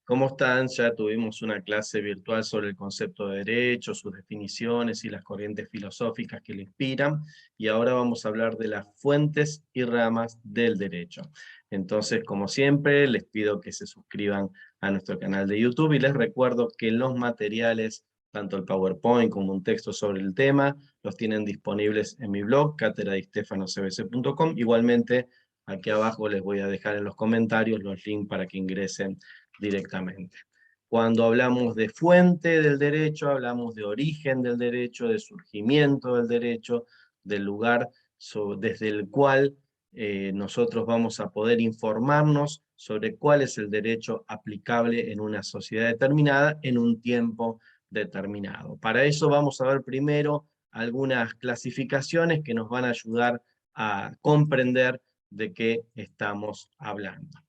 ¿Cómo están? Ya tuvimos una clase virtual sobre el concepto de derecho, sus definiciones y las corrientes filosóficas que lo inspiran, y ahora vamos a hablar de las fuentes y ramas del derecho. Entonces, como siempre, les pido que se suscriban a nuestro canal de YouTube y les recuerdo que los materiales, tanto el PowerPoint como un texto sobre el tema, los tienen disponibles en mi blog, cateradistefano.cbc.com. Igualmente, aquí abajo les voy a dejar en los comentarios los links para que ingresen directamente. Cuando hablamos de fuente del derecho, hablamos de origen del derecho, de surgimiento del derecho, del lugar desde el cual nosotros vamos a poder informarnos sobre cuál es el derecho aplicable en una sociedad determinada en un tiempo determinado. Para eso vamos a ver primero algunas clasificaciones que nos van a ayudar a comprender de qué estamos hablando.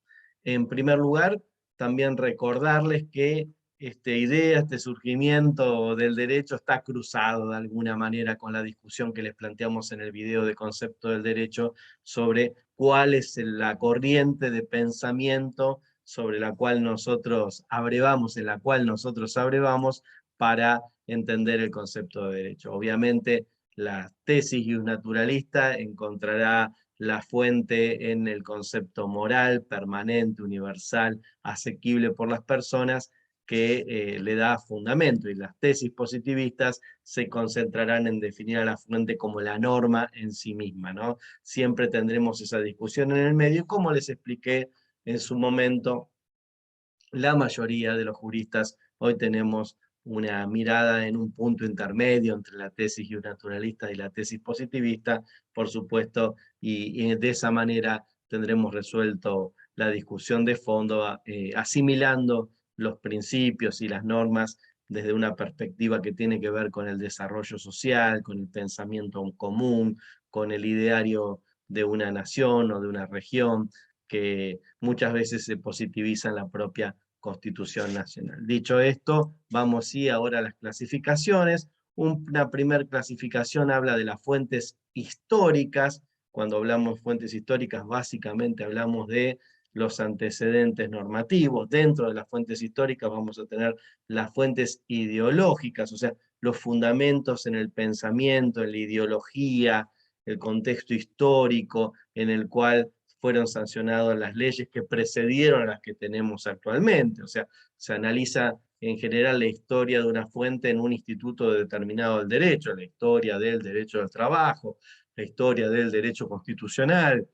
En primer lugar, también recordarles que esta idea, este surgimiento del derecho está cruzado de alguna manera con la discusión que les planteamos en el video de concepto del derecho sobre cuál es la corriente de pensamiento sobre la cual nosotros abrevamos, en la cual nosotros abrevamos para entender el concepto de derecho. Obviamente, la tesis naturalista encontrará la fuente en el concepto moral, permanente, universal, asequible por las personas, que le da fundamento, y las tesis positivistas se concentrarán en definir a la fuente como la norma en sí misma, ¿no? Siempre tendremos esa discusión en el medio, y como les expliqué en su momento, la mayoría de los juristas hoy tenemos una mirada en un punto intermedio entre la tesis naturalista y la tesis positivista, por supuesto, y de esa manera tendremos resuelto la discusión de fondo, asimilando los principios y las normas desde una perspectiva que tiene que ver con el desarrollo social, con el pensamiento común, con el ideario de una nación o de una región, que muchas veces se positivizan en la propia Constitución Nacional. Dicho esto, vamos sí ahora a las clasificaciones. Una primera clasificación habla de las fuentes históricas. Cuando hablamos de fuentes históricas, básicamente hablamos de los antecedentes normativos. Dentro de las fuentes históricas vamos a tener las fuentes ideológicas, o sea, los fundamentos en el pensamiento, en la ideología, el contexto histórico en el cual fueron sancionadas las leyes que precedieron a las que tenemos actualmente. O sea, se analiza en general la historia de una fuente en un instituto determinado del derecho, la historia del derecho del trabajo, la historia del derecho constitucional,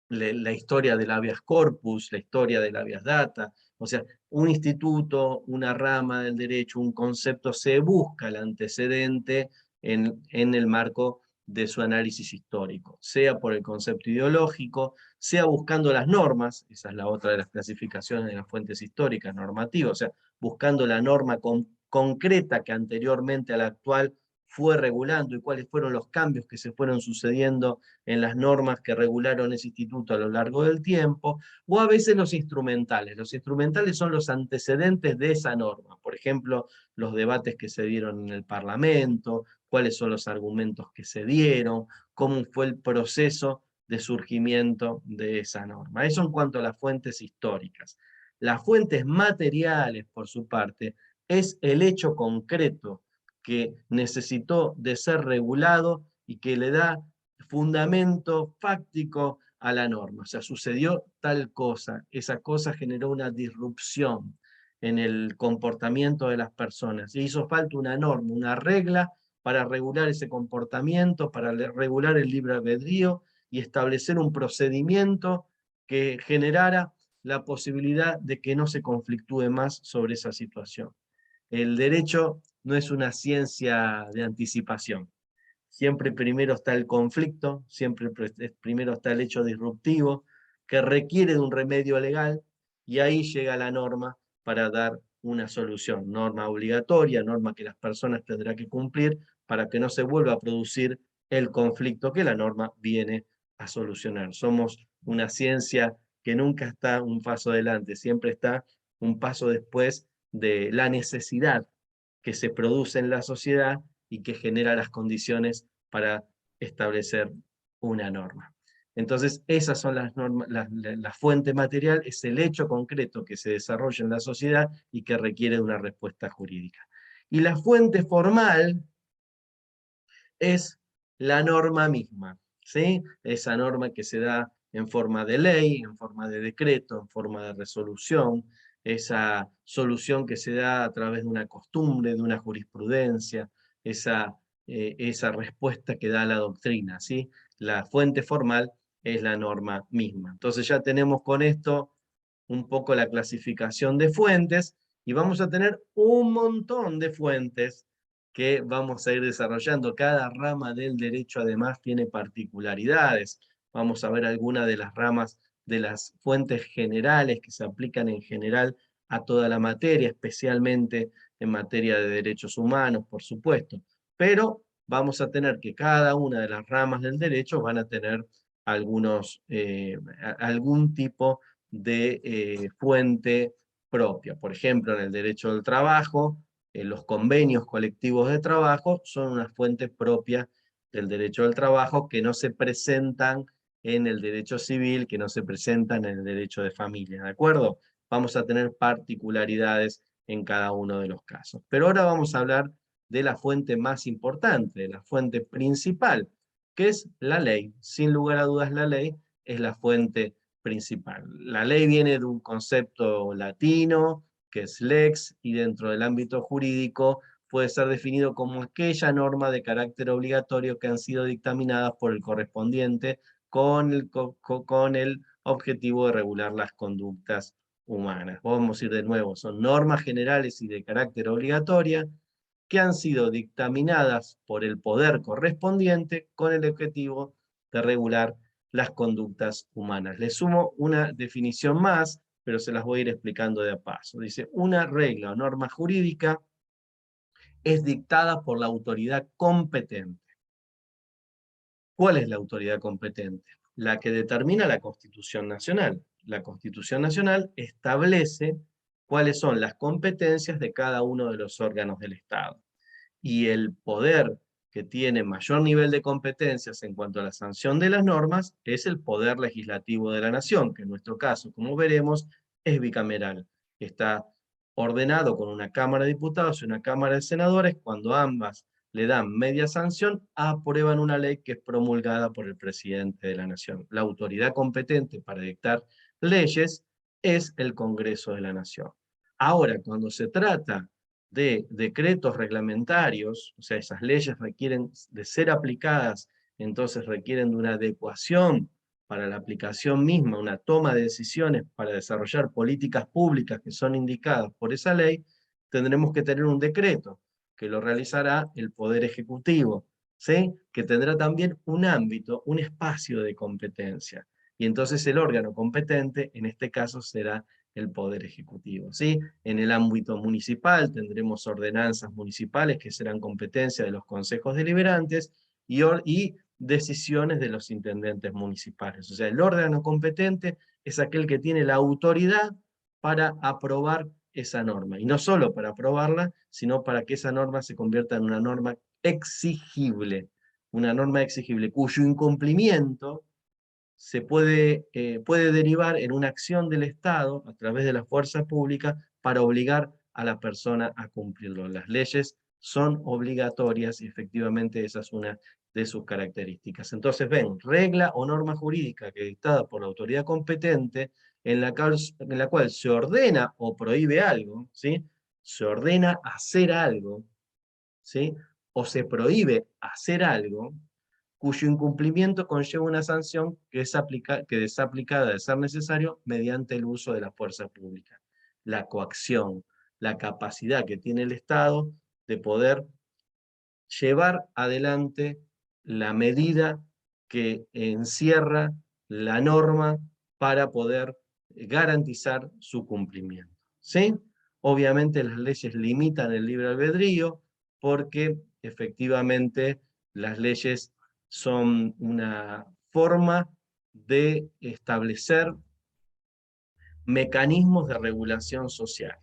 la historia del habeas corpus, la historia del habeas data. O sea, un instituto, una rama del derecho, un concepto, se busca el antecedente en el marco de su análisis histórico, sea por el concepto ideológico, sea buscando las normas. Esa es la otra de las clasificaciones de las fuentes históricas, normativas, o sea, buscando la norma concreta que anteriormente a la actual fue regulando, y cuáles fueron los cambios que se fueron sucediendo en las normas que regularon ese instituto a lo largo del tiempo, o a veces los instrumentales. Los instrumentales son los antecedentes de esa norma. Por ejemplo, los debates que se dieron en el Parlamento, cuáles son los argumentos que se dieron, cómo fue el proceso de surgimiento de esa norma. Eso en cuanto a las fuentes históricas. Las fuentes materiales, por su parte, es el hecho concreto que necesitó de ser regulado y que le da fundamento fáctico a la norma. O sea, sucedió tal cosa, esa cosa generó una disrupción en el comportamiento de las personas, y hizo falta una norma, una regla para regular ese comportamiento, para regular el libre albedrío y establecer un procedimiento que generara la posibilidad de que no se conflictúe más sobre esa situación. El derecho no es una ciencia de anticipación. Siempre primero está el conflicto, siempre primero está el hecho disruptivo, que requiere de un remedio legal, y ahí llega la norma para dar una solución. Norma obligatoria, norma que las personas tendrán que cumplir para que no se vuelva a producir el conflicto que la norma viene a solucionar. Somos una ciencia que nunca está un paso adelante, siempre está un paso después de la necesidad que se produce en la sociedad y que genera las condiciones para establecer una norma. Entonces, esas son las normas, la fuente material es el hecho concreto que se desarrolla en la sociedad y que requiere de una respuesta jurídica. Y la fuente formal es la norma misma, ¿sí? Esa norma que se da en forma de ley, en forma de decreto, en forma de resolución, esa solución que se da a través de una costumbre, de una jurisprudencia, esa respuesta que da la doctrina, ¿sí? La fuente formal es la norma misma. Entonces ya tenemos con esto un poco la clasificación de fuentes, y vamos a tener un montón de fuentes que vamos a ir desarrollando. Cada rama del derecho además tiene particularidades. Vamos a ver algunas de las ramas de las fuentes generales que se aplican en general a toda la materia, especialmente en materia de derechos humanos, por supuesto. Pero vamos a tener que cada una de las ramas del derecho van a tener algún tipo de fuente propia. Por ejemplo, en el derecho del trabajo, los convenios colectivos de trabajo son una fuente propia del derecho del trabajo que no se presentan en el derecho civil, que no se presentan en el derecho de familia, ¿de acuerdo? Vamos a tener particularidades en cada uno de los casos. Pero ahora vamos a hablar de la fuente más importante, de la fuente principal, que es la ley. Sin lugar a dudas, la ley es la fuente principal. La ley viene de un concepto latino, que es lex, y dentro del ámbito jurídico puede ser definido como aquella norma de carácter obligatorio que han sido dictaminadas por el correspondiente con el objetivo de regular las conductas humanas. Vamos a ir de nuevo, son normas generales y de carácter obligatoria que han sido dictaminadas por el poder correspondiente con el objetivo de regular las conductas humanas. Le sumo una definición más, pero se las voy a ir explicando de a paso. Dice, una regla o norma jurídica es dictada por la autoridad competente. ¿Cuál es la autoridad competente? La que determina la Constitución Nacional. La Constitución Nacional establece cuáles son las competencias de cada uno de los órganos del Estado. Y el poder que tiene mayor nivel de competencias en cuanto a la sanción de las normas es el poder legislativo de la nación, que en nuestro caso, como veremos, es bicameral. Está ordenado con una Cámara de Diputados y una Cámara de Senadores. Cuando ambas le dan media sanción, aprueban una ley que es promulgada por el presidente de la nación. La autoridad competente para dictar leyes es el Congreso de la Nación. Ahora, cuando se trata de decretos reglamentarios, o sea, esas leyes requieren de ser aplicadas, entonces requieren de una adecuación para la aplicación misma, una toma de decisiones para desarrollar políticas públicas que son indicadas por esa ley, tendremos que tener un decreto que lo realizará el Poder Ejecutivo, ¿sí? Que tendrá también un ámbito, un espacio de competencia. Y entonces el órgano competente, en este caso, será el Poder Ejecutivo, ¿sí? En el ámbito municipal tendremos ordenanzas municipales que serán competencia de los consejos deliberantes y decisiones de los intendentes municipales. O sea, el órgano competente es aquel que tiene la autoridad para aprobar esa norma. Y no solo para aprobarla, sino para que esa norma se convierta en una norma exigible cuyo incumplimiento puede derivar en una acción del Estado a través de la fuerza pública para obligar a la persona a cumplirlo. Las leyes son obligatorias y efectivamente esa es una de sus características. Entonces ven, regla o norma jurídica que dictada por la autoridad competente en la cual se ordena o prohíbe algo, ¿sí? Se ordena hacer algo, ¿sí? O se prohíbe hacer algo, cuyo incumplimiento conlleva una sanción que es aplicada de ser necesario mediante el uso de la fuerza pública. La coacción, la capacidad que tiene el Estado de poder llevar adelante la medida que encierra la norma para poder garantizar su cumplimiento. ¿Sí? Obviamente las leyes limitan el libre albedrío porque efectivamente las leyes son una forma de establecer mecanismos de regulación social.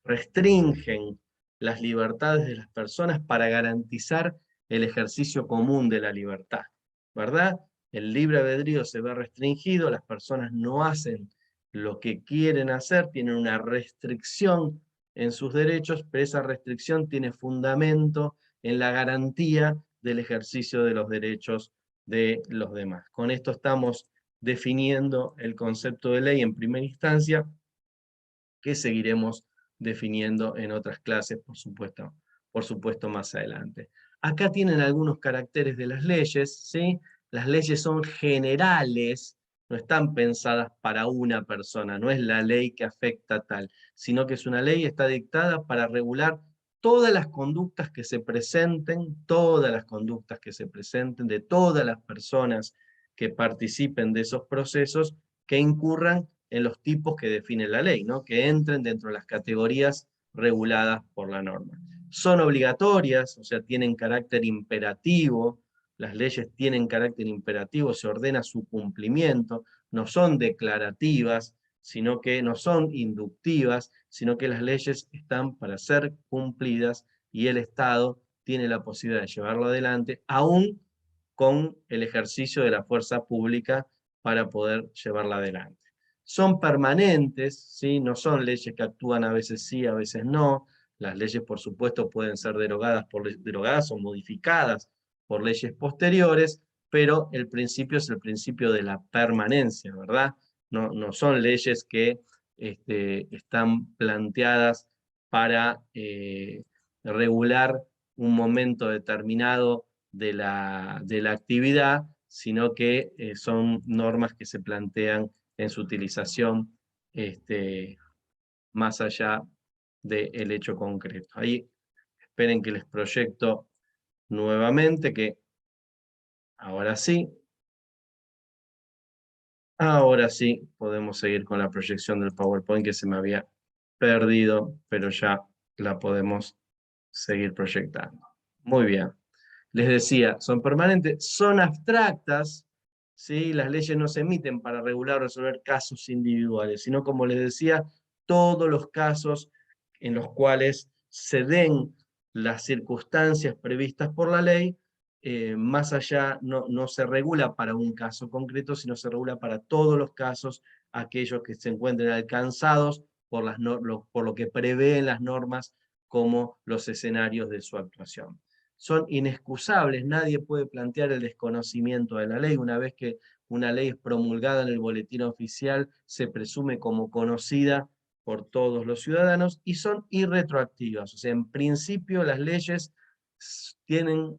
Restringen las libertades de las personas para garantizar el ejercicio común de la libertad, ¿verdad? el libre albedrío se ve restringido, las personas no hacen lo que quieren hacer, tienen una restricción en sus derechos, pero esa restricción tiene fundamento en la garantía del ejercicio de los derechos de los demás. Con esto estamos definiendo el concepto de ley en primera instancia, que seguiremos definiendo en otras clases, por supuesto más adelante. Acá tienen algunos caracteres de las leyes, ¿sí? Las leyes son generales, no están pensadas para una persona, no es la ley que afecta a tal, sino que es una ley, está dictada para regular todas las conductas que se presenten, todas las conductas que se presenten de todas las personas que participen de esos procesos, que incurran en los tipos que define la ley, ¿no? Que entren dentro de las categorías reguladas por la norma. Son obligatorias, o sea, tienen carácter imperativo, las leyes tienen carácter imperativo, se ordena su cumplimiento, no son declarativas, sino que no son inductivas, sino que las leyes están para ser cumplidas y el Estado tiene la posibilidad de llevarlo adelante, aún con el ejercicio de la fuerza pública para poder llevarla adelante. Son permanentes, ¿sí? No son leyes que actúan a veces sí, a veces no. Las leyes, por supuesto, pueden ser derogadas o modificadas por leyes posteriores, pero el principio es el principio de la permanencia, ¿verdad? No son leyes que están planteadas para regular un momento determinado de la actividad, sino que son normas que se plantean en su utilización más allá del hecho concreto. Ahí esperen que les proyecto nuevamente, que ahora sí podemos seguir con la proyección del PowerPoint que se me había perdido, pero ya la podemos seguir proyectando. Muy bien. Les decía, son permanentes, son abstractas, ¿sí? Las leyes no se emiten para regular o resolver casos individuales, sino, como les decía, todos los casos en los cuales se den las circunstancias previstas por la ley, más allá no se regula para un caso concreto, sino se regula para todos los casos, aquellos que se encuentren alcanzados por lo que prevén las normas como los escenarios de su actuación. Son inexcusables, nadie puede plantear el desconocimiento de la ley. Una vez que una ley es promulgada en el boletín oficial, se presume como conocida por todos los ciudadanos y son irretroactivas. O sea, en principio las leyes tienen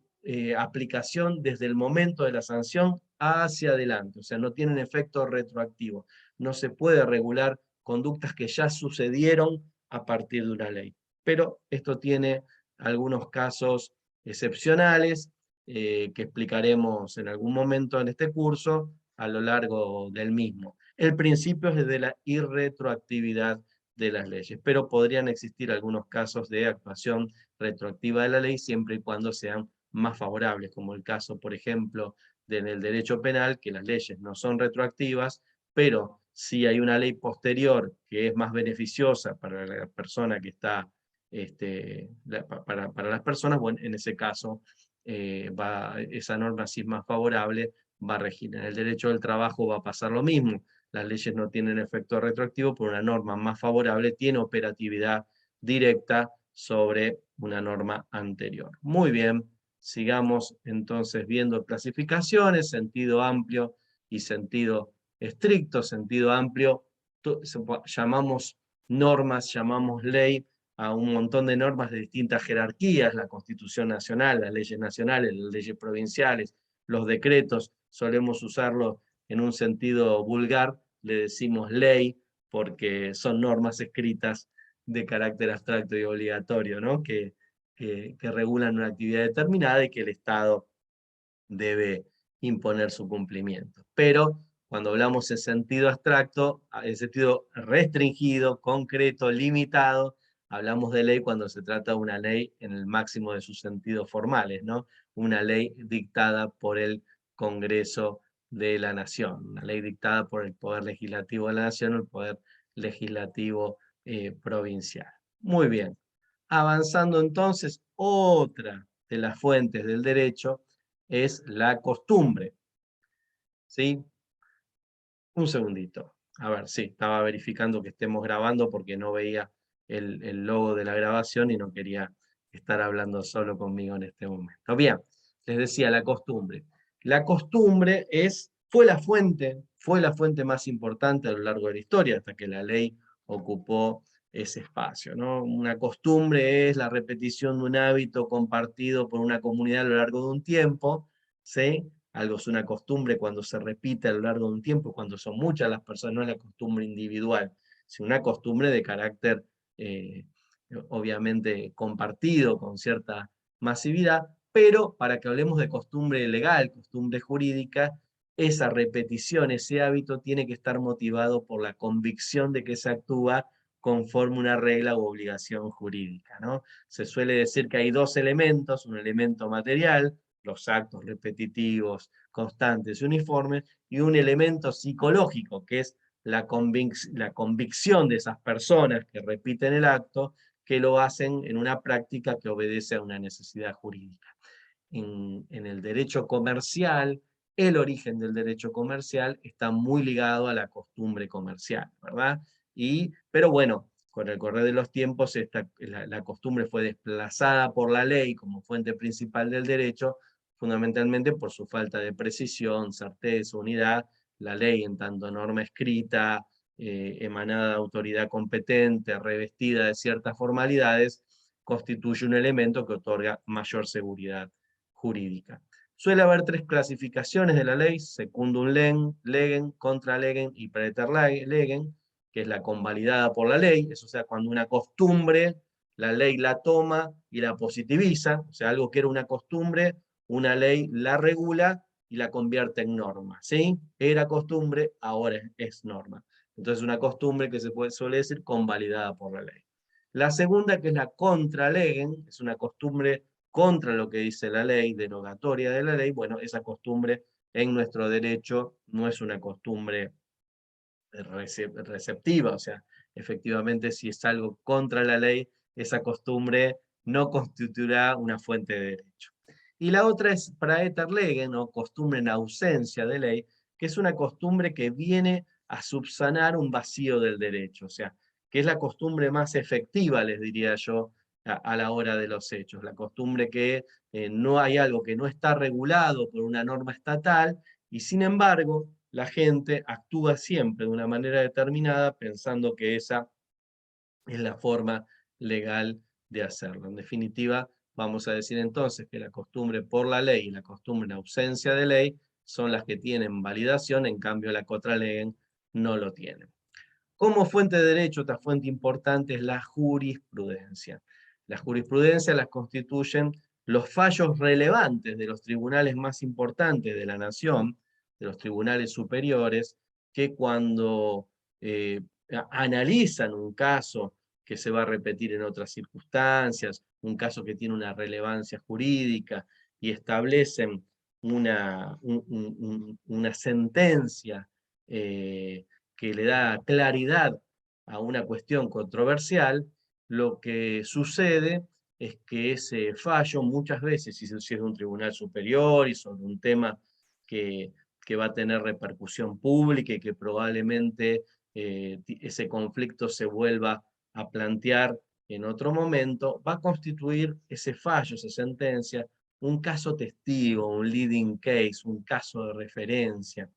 aplicación desde el momento de la sanción hacia adelante, o sea, no tienen efecto retroactivo. No se puede regular conductas que ya sucedieron a partir de una ley. Pero esto tiene algunos casos excepcionales que explicaremos en algún momento en este curso a lo largo del mismo. El principio es de la irretroactividad de las leyes, pero podrían existir algunos casos de actuación retroactiva de la ley siempre y cuando sean más favorables, como el caso, por ejemplo, del derecho penal, que las leyes no son retroactivas, pero si hay una ley posterior que es más beneficiosa para la persona que está, para las personas, bueno, en ese caso esa norma, si es más favorable, va a regir. En el derecho del trabajo va a pasar lo mismo. Las leyes no tienen efecto retroactivo, pero una norma más favorable tiene operatividad directa sobre una norma anterior. Muy bien, sigamos entonces viendo clasificaciones, sentido amplio y sentido estricto. Sentido amplio, llamamos normas, llamamos ley a un montón de normas de distintas jerarquías, la Constitución Nacional, las leyes nacionales, las leyes provinciales, los decretos, solemos usarlos en un sentido vulgar, le decimos ley, porque son normas escritas de carácter abstracto y obligatorio, ¿no? Que regulan una actividad determinada y que el Estado debe imponer su cumplimiento. Pero cuando hablamos en sentido abstracto, en sentido restringido, concreto, limitado, hablamos de ley cuando se trata de una ley en el máximo de sus sentidos formales, ¿no? Una ley dictada por el Congreso de la Nación, una ley dictada por el Poder Legislativo de la Nación o el Poder Legislativo provincial. Muy bien. Avanzando entonces, otra de las fuentes del derecho es la costumbre. ¿sí? Un segundito. A ver, sí, estaba verificando que estemos grabando porque no veía el logo de la grabación y no quería estar hablando solo conmigo en este momento. Bien, les decía, la costumbre. La costumbre fue la fuente más importante a lo largo de la historia, hasta que la ley ocupó ese espacio, ¿no? Una costumbre es la repetición de un hábito compartido por una comunidad a lo largo de un tiempo, ¿sí? Algo es una costumbre cuando se repite a lo largo de un tiempo, cuando son muchas las personas, no es la costumbre individual, sino una costumbre de carácter eh, obviamente compartido, con cierta masividad, pero para que hablemos de costumbre legal, costumbre jurídica, esa repetición, ese hábito tiene que estar motivado por la convicción de que se actúa conforme una regla u obligación jurídica, ¿no? Se suele decir que hay dos elementos, un elemento material, los actos repetitivos, constantes y uniformes, y un elemento psicológico, que es la convicción de esas personas que repiten el acto, que lo hacen en una práctica que obedece a una necesidad jurídica. En el derecho comercial, el origen del derecho comercial está muy ligado a la costumbre comercial, ¿verdad? Pero bueno, con el correr de los tiempos, la costumbre fue desplazada por la ley como fuente principal del derecho, fundamentalmente por su falta de precisión, certeza, unidad. La ley, en tanto norma escrita, emanada de autoridad competente, revestida de ciertas formalidades, constituye un elemento que otorga mayor seguridad jurídica. Suele haber tres clasificaciones de la ley: secundum legem, contra legem y praeter legem, que es la convalidada por la ley, eso, o sea, cuando una costumbre, la ley la toma y la positiviza, o sea, algo que era una costumbre, una ley la regula y la convierte en norma, ¿sí? Era costumbre, ahora es norma. Entonces, una costumbre que suele decir convalidada por la ley. La segunda, que es la contra legem, es una costumbre contra lo que dice la ley, derogatoria de la ley. Bueno, esa costumbre en nuestro derecho no es una costumbre receptiva, o sea, efectivamente si es algo contra la ley, esa costumbre no constituirá una fuente de derecho. Y la otra es praeter legem, o costumbre en ausencia de ley, que es una costumbre que viene a subsanar un vacío del derecho, o sea, que es la costumbre más efectiva, les diría yo, a la hora de los hechos. La costumbre que no hay algo que no está regulado por una norma estatal, y sin embargo, la gente actúa siempre de una manera determinada pensando que esa es la forma legal de hacerlo. En definitiva, vamos a decir entonces que la costumbre por la ley y la costumbre en ausencia de ley son las que tienen validación, en cambio la contra ley no lo tiene. Como fuente de derecho, otra fuente importante es la jurisprudencia. La jurisprudencia las constituyen los fallos relevantes de los tribunales más importantes de la nación, de los tribunales superiores, que cuando eh, analizan un caso que se va a repetir en otras circunstancias, un caso que tiene una relevancia jurídica, y establecen una sentencia que le da claridad a una cuestión controversial, lo que sucede es que ese fallo muchas veces, si es de un tribunal superior y sobre un tema que, que va a tener repercusión pública y que probablemente ese conflicto se vuelva a plantear en otro momento, va a constituir ese fallo, esa sentencia, un caso testigo, un leading case, un caso de referencia,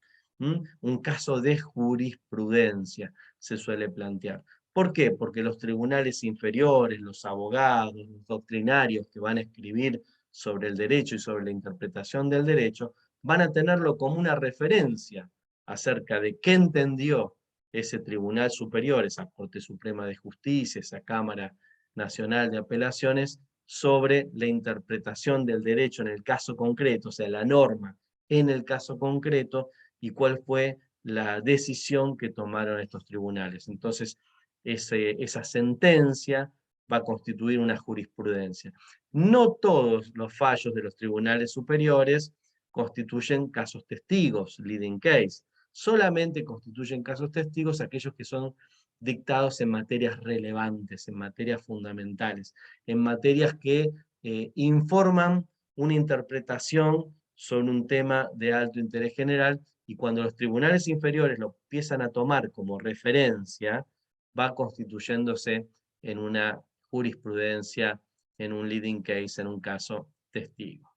un caso de jurisprudencia se suele plantear. ¿Por qué? Porque los tribunales inferiores, los abogados, los doctrinarios que van a escribir sobre el derecho y sobre la interpretación del derecho, van a tenerlo como una referencia acerca de qué entendió ese tribunal superior, esa Corte Suprema de Justicia, esa Cámara Nacional de Apelaciones, sobre la interpretación del derecho en el caso concreto, o sea, la norma en el caso concreto, y cuál fue la decisión que tomaron estos tribunales. Entonces, esa sentencia va a constituir una jurisprudencia. No todos los fallos de los tribunales superiores constituyen casos testigos, leading case. Solamente constituyen casos testigos aquellos que son dictados en materias relevantes, en materias fundamentales, en materias que informan una interpretación son un tema de alto interés general, y cuando los tribunales inferiores lo empiezan a tomar como referencia, va constituyéndose en una jurisprudencia, en un leading case, en un caso testigo.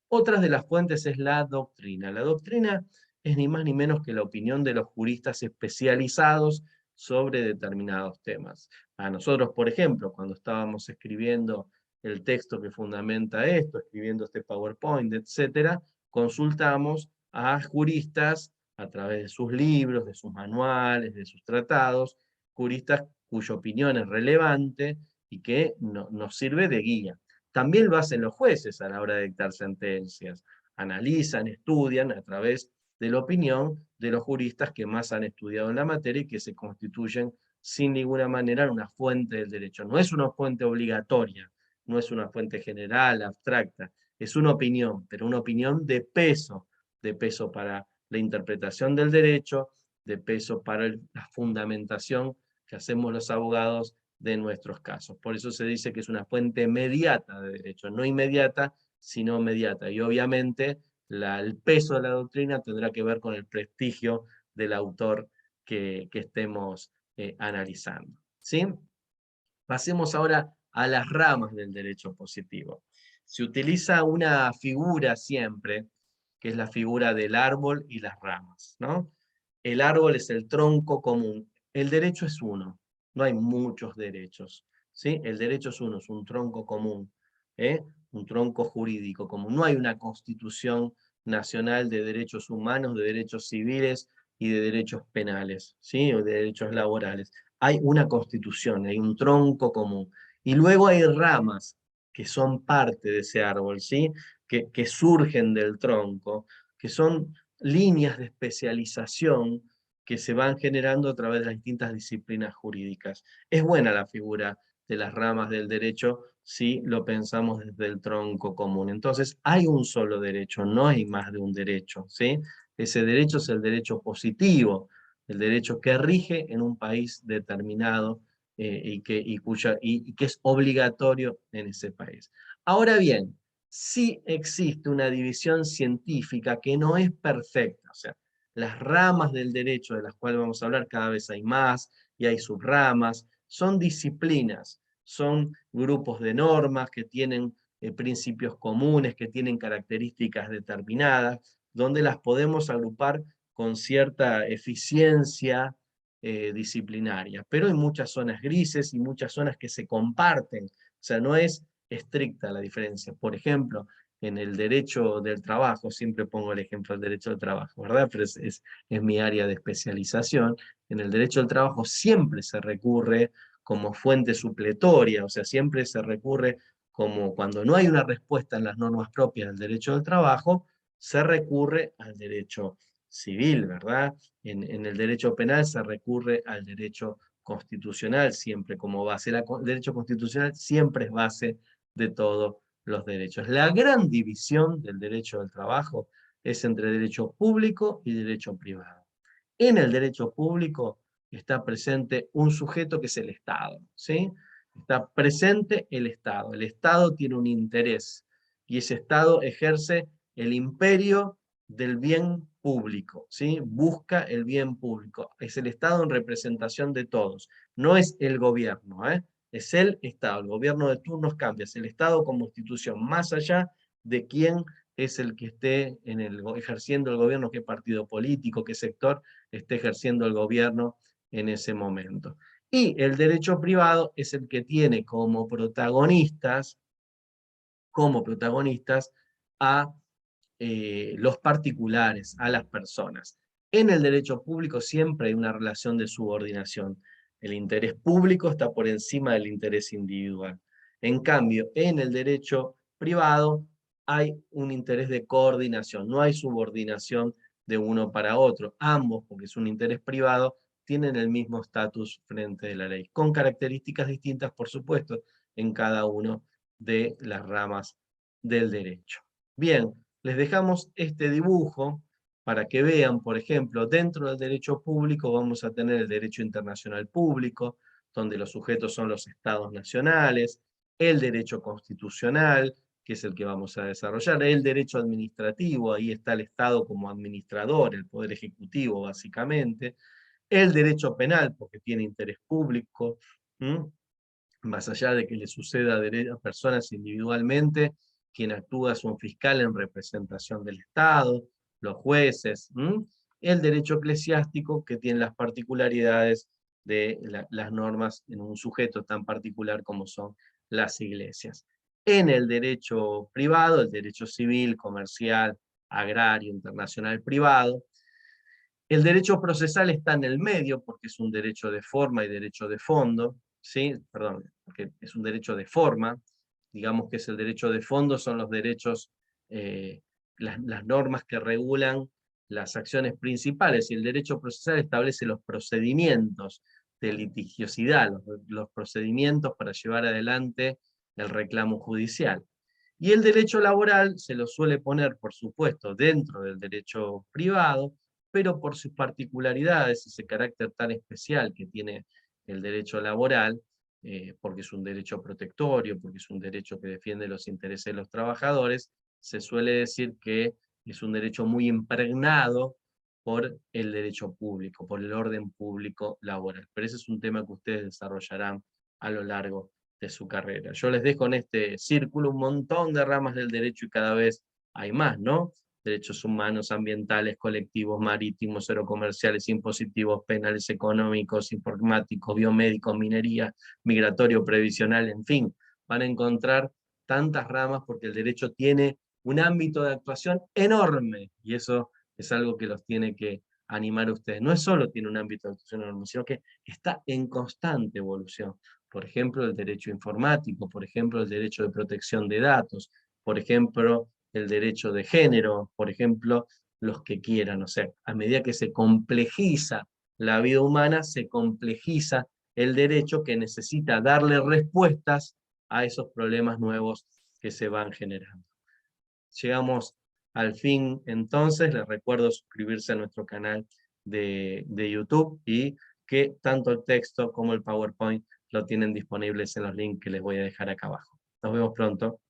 Otra de las fuentes es la doctrina. La doctrina es ni más ni menos que la opinión de los juristas especializados sobre determinados temas. A nosotros, por ejemplo, cuando estábamos escribiendo el texto que fundamenta esto, escribiendo este PowerPoint, etc., consultamos a juristas a través de sus libros, de sus manuales, de sus tratados, juristas cuya opinión es relevante y que nos sirve de guía. También lo hacen los jueces a la hora de dictar sentencias. Analizan, estudian a través de la opinión de los juristas que más han estudiado en la materia y que se constituyen sin ninguna manera una fuente del derecho. No es una fuente obligatoria, no es una fuente general, abstracta, es una opinión, pero una opinión de peso para la interpretación del derecho, de peso para la fundamentación que hacemos los abogados de nuestros casos. Por eso se dice que es una fuente mediata de derecho, no inmediata, sino mediata. Y obviamente el peso de la doctrina tendrá que ver con el prestigio del autor que estemos analizando. ¿Sí? Pasemos ahora a las ramas del derecho positivo. Se utiliza una figura siempre, que es la figura del árbol y las ramas, ¿no? El árbol es el tronco común. El derecho es uno, no hay muchos derechos, ¿sí? El derecho es uno, es un tronco común, un tronco jurídico común. No hay una constitución nacional de derechos humanos, de derechos civiles y de derechos penales, ¿sí? O de derechos laborales. Hay una constitución, hay un tronco común. Y luego hay ramas que son parte de ese árbol, ¿sí? Que surgen del tronco, que son líneas de especialización que se van generando a través de las distintas disciplinas jurídicas. Es buena la figura de las ramas del derecho si lo pensamos desde el tronco común. Entonces, hay un solo derecho, no hay más de un derecho, ¿sí? Ese derecho es el derecho positivo, el derecho que rige en un país determinado y que es obligatorio en ese país. Ahora bien, sí existe una división científica que no es perfecta, o sea, las ramas del derecho de las cuales vamos a hablar, cada vez hay más y hay subramas, son disciplinas, son grupos de normas que tienen principios comunes, que tienen características determinadas, donde las podemos agrupar con cierta eficiencia disciplinaria. Pero hay muchas zonas grises y muchas zonas que se comparten, o sea, no es estricta la diferencia. Por ejemplo, en el derecho del trabajo, siempre pongo el ejemplo del derecho del trabajo, ¿verdad? Pero es mi área de especialización. En el derecho del trabajo siempre se recurre como fuente supletoria, o sea, siempre se recurre como cuando no hay una respuesta en las normas propias del derecho del trabajo, se recurre al derecho civil, ¿verdad? En el derecho penal se recurre al derecho constitucional siempre como base. El derecho constitucional siempre es base de todos los derechos. La gran división del derecho del trabajo es entre derecho público y derecho privado. En el derecho público está presente un sujeto que es el Estado, ¿sí? Está presente el Estado. El Estado tiene un interés y ese Estado ejerce el imperio del bien público, ¿sí? Busca el bien público. Es el Estado en representación de todos. No es el gobierno, es el Estado. El gobierno de turnos cambia. Es el Estado como institución, más allá de quién es el que esté ejerciendo el gobierno, qué partido político, qué sector esté ejerciendo el gobierno en ese momento. Y el derecho privado es el que tiene como protagonistas a los particulares, a las personas. En el derecho público siempre hay una relación de subordinación. El interés público está por encima del interés individual. En cambio, en el derecho privado hay un interés de coordinación, no hay subordinación de uno para otro. Ambos, porque es un interés privado, tienen el mismo estatus frente de la ley, con características distintas, por supuesto, en cada uno de las ramas del derecho. Bien, les dejamos este dibujo para que vean, por ejemplo, dentro del derecho público vamos a tener el derecho internacional público, donde los sujetos son los estados nacionales, el derecho constitucional, que es el que vamos a desarrollar. El derecho administrativo, ahí está el Estado como administrador, el Poder Ejecutivo básicamente. El derecho penal, porque tiene interés público, ¿m? Más allá de que le suceda a personas individualmente, quien actúa es un fiscal en representación del Estado, los jueces. ¿M? El derecho eclesiástico, que tiene las particularidades de las normas en un sujeto tan particular como son las iglesias. En el derecho privado, el derecho civil, comercial, agrario, internacional privado, el derecho procesal está en el medio, porque es un derecho de forma y derecho de fondo, ¿sí? Perdón, porque es un derecho de forma, digamos que es el derecho de fondo, son los derechos, las normas que regulan las acciones principales, y el derecho procesal establece los procedimientos de litigiosidad, los procedimientos para llevar adelante el reclamo judicial. Y el derecho laboral se lo suele poner, por supuesto, dentro del derecho privado, pero por sus particularidades, ese carácter tan especial que tiene el derecho laboral, porque es un derecho protectorio, porque es un derecho que defiende los intereses de los trabajadores, se suele decir que es un derecho muy impregnado por el derecho público, por el orden público laboral. Pero ese es un tema que ustedes desarrollarán a lo largo de su carrera. Yo les dejo en este círculo un montón de ramas del derecho y cada vez hay más, ¿no? Derechos humanos, ambientales, colectivos, marítimos, aerocomerciales, impositivos, penales, económicos, informáticos, biomédicos, minería, migratorio, previsional, en fin, van a encontrar tantas ramas porque el derecho tiene un ámbito de actuación enorme, y eso es algo que los tiene que animar a ustedes. No es solo tiene un ámbito de actuación enorme, sino que está en constante evolución. Por ejemplo, el derecho informático, por ejemplo, el derecho de protección de datos, por ejemplo, el derecho de género, por ejemplo, los que quieran. O sea, a medida que se complejiza la vida humana, se complejiza el derecho que necesita darle respuestas a esos problemas nuevos que se van generando. Llegamos al fin entonces, les recuerdo suscribirse a nuestro canal de YouTube y que tanto el texto como el PowerPoint lo tienen disponibles en los links que les voy a dejar acá abajo. Nos vemos pronto.